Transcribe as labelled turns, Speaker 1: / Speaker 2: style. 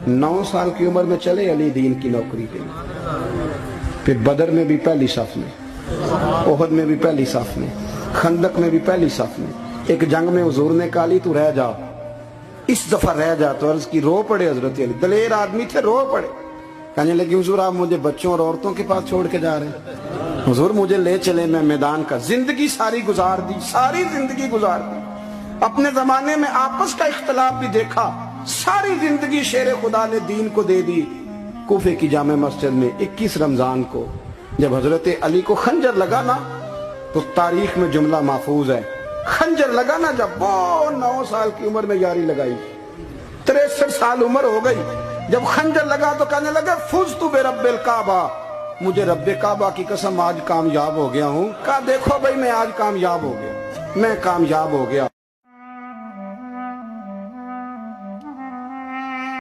Speaker 1: 9 साल की उम्र में चले अली दीन की नौकरी के लिए। फिर बदर में भी पहली साफ में, ओहद में भी पहली साफ में, खंदक में भी पहली साफ में। एक जंग में हुजूर ने कहा अली तू रह जा, इस दफा रह जा। तो अर्ज की रो पड़े हजरत अली, दलेर आदमी थे, रो पड़े। कहने लगे हुजूर आप मुझे बच्चों और औरतों के पास छोड़ के जा रहे हैं, हुजूर मुझे ले चले, मैं मैदान का जिंदगी सारी गुजार दी, सारी जिंदगी गुजार दी। अपने जमाने में आपस का इख्तलाफ भी देखा, सारी जिंदगी शेर खुदा ने दीन को दे दी। कूफे की जामे मस्जिद में 21 रमजान को जब हजरत अली को खंजर लगा ना, तो तारीख में जुमला महफूज है, खंजर लगा ना जब वो 9 साल की उम्र में यारी लगाई, 63 साल उम्र हो गई, जब खंजर लगा तो कहने लगे फुज तू बे रब्बिल काबा, मुझे रब्बे काबा की कसम आज कामयाब हो गया हूँ। कहा देखो भाई मैं आज कामयाब हो गया, मैं कामयाब हो गया।